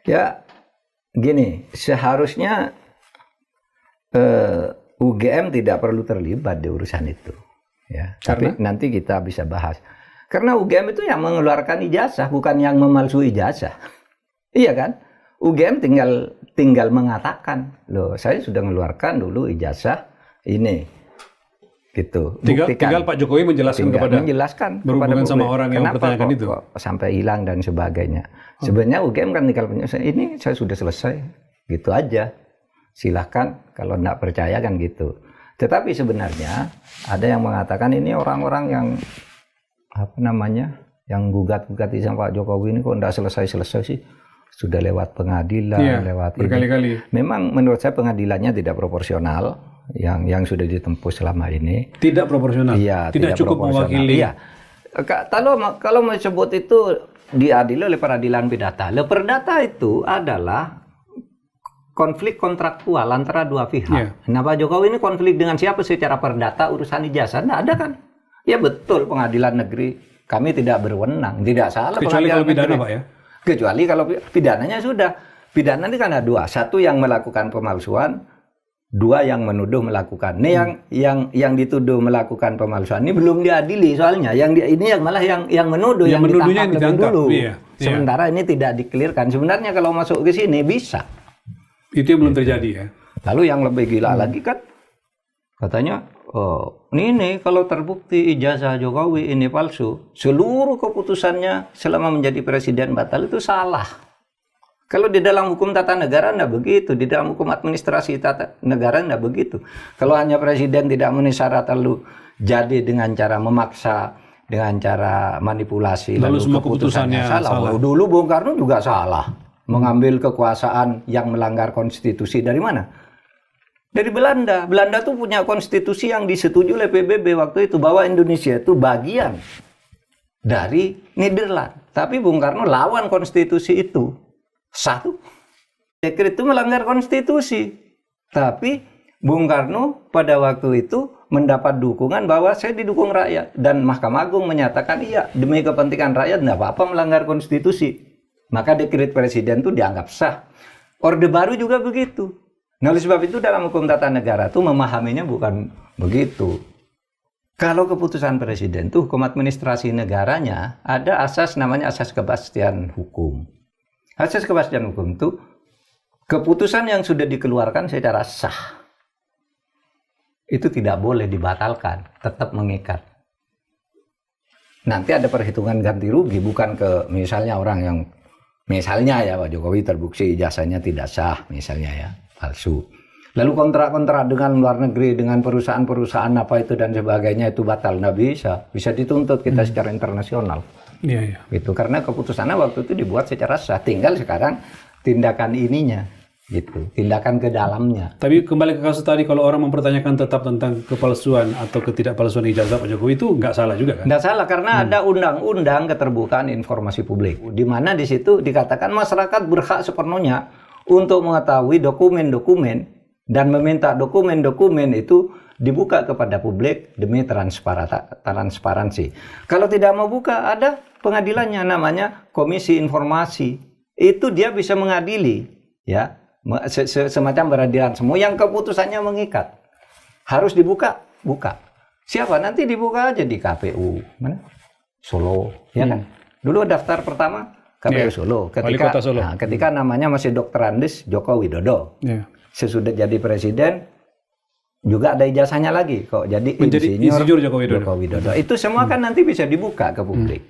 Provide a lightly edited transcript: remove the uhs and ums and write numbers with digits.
Ya, gini, seharusnya UGM tidak perlu terlibat di urusan itu. Ya, tapi nanti kita bisa bahas. Karena UGM itu yang mengeluarkan ijazah, bukan yang memalsui ijazah. Iya kan? UGM tinggal mengatakan, loh, saya sudah mengeluarkan dulu ijazah ini. Gitu. Tinggal Pak Jokowi menjelaskan kepada berhubungan sama orang yang mempertanyakan itu. Kok sampai hilang dan sebagainya. Sebenarnya UGM kan tinggal ini saya sudah selesai. Gitu aja. Silahkan kalau tidak percaya kan gitu. Tetapi sebenarnya ada yang mengatakan ini orang-orang yang apa namanya, yang gugat-gugat sama Pak Jokowi ini kok tidak selesai-selesai sih. Sudah lewat pengadilan, lewat berkali-kali. Memang menurut saya pengadilannya tidak proporsional yang sudah ditempuh selama ini. Tidak proporsional. Iya, tidak cukup mewakili. Iya. Kalau mau sebut itu diadili oleh peradilan perdata. Perdata itu adalah konflik kontraktual antara dua pihak. Nah, Pak Jokowi ini konflik dengan siapa secara perdata urusan ijazah? Nah, ada kan? Ya betul, pengadilan negeri kami tidak berwenang, tidak salah. Kecuali kalau pidana, Pak ya? Kecuali kalau pidananya sudah. Pidana ini kan ada dua. Satu yang melakukan pemalsuan, dua yang menuduh melakukan. Ini yang dituduh melakukan pemalsuan ini belum diadili soalnya. Ini yang malah yang menuduh, yang ditangkap lebih dulu. Sementara ini tidak dikelirkan. Sebenarnya kalau masuk ke sini bisa. Itu yang belum terjadi ya. Lalu yang lebih gila lagi kan katanya, oh ini kalau terbukti ijazah Jokowi ini palsu, seluruh keputusannya selama menjadi presiden batal, itu salah. Kalau di dalam hukum tata negara enggak begitu, di dalam hukum administrasi tata negara enggak begitu. Kalau hanya presiden tidak memenuhi syarat lalu jadi dengan cara memaksa, dengan cara manipulasi, lalu semua keputusannya salah. Dulu Bung Karno juga salah. Mengambil kekuasaan yang melanggar konstitusi dari mana? Dari Belanda. Belanda tuh punya konstitusi yang disetujui oleh PBB waktu itu, bahwa Indonesia itu bagian dari Nederland. Tapi Bung Karno lawan konstitusi itu. Satu, dekret itu melanggar konstitusi. Tapi Bung Karno pada waktu itu mendapat dukungan bahwa saya didukung rakyat. Dan Mahkamah Agung menyatakan iya, demi kepentingan rakyat tidak apa-apa melanggar konstitusi. Maka dekret presiden itu dianggap sah. Orde Baru juga begitu. Nah, oleh sebab itu dalam hukum tata negara itu memahaminya bukan begitu. Kalau keputusan presiden itu hukum administrasi negaranya ada asas namanya asas kepastian hukum. Asas kepastian hukum itu keputusan yang sudah dikeluarkan secara sah itu tidak boleh dibatalkan, tetap mengikat. Nanti ada perhitungan ganti rugi, bukan ke misalnya orang yang misalnya ya Pak Jokowi terbukti ijazahnya tidak sah, misalnya ya, palsu. Lalu kontrak-kontrak dengan luar negeri, dengan perusahaan-perusahaan apa itu dan sebagainya itu batal, nggak bisa. Bisa dituntut kita secara internasional. Iya. Gitu. Karena keputusannya waktu itu dibuat secara sah. Tinggal sekarang tindakan ininya, gitu. Tindakan ke dalamnya. Tapi kembali ke kasus tadi, kalau orang mempertanyakan tetap tentang kepalsuan atau ketidakpalsuan ijazah Pak Jokowi itu nggak salah juga kan? Nggak salah, karena ada undang-undang keterbukaan informasi publik. Di mana di situ dikatakan masyarakat berhak sepenuhnya untuk mengetahui dokumen-dokumen dan meminta dokumen-dokumen itu dibuka kepada publik demi transparansi. Kalau tidak mau buka, ada pengadilannya namanya Komisi Informasi. Itu dia bisa mengadili, ya, semacam peradilan semua yang keputusannya mengikat. Harus dibuka, buka. Siapa? Nanti dibuka aja di KPU. Mana? Solo, ya kan? Dulu daftar pertama KPU Solo. Solo. Nah, ketika namanya masih Dr. Andes Joko Widodo. Sesudah jadi presiden juga ada ijazahnya lagi kok, jadi insinyur Joko Widodo. Itu semua kan nanti bisa dibuka ke publik.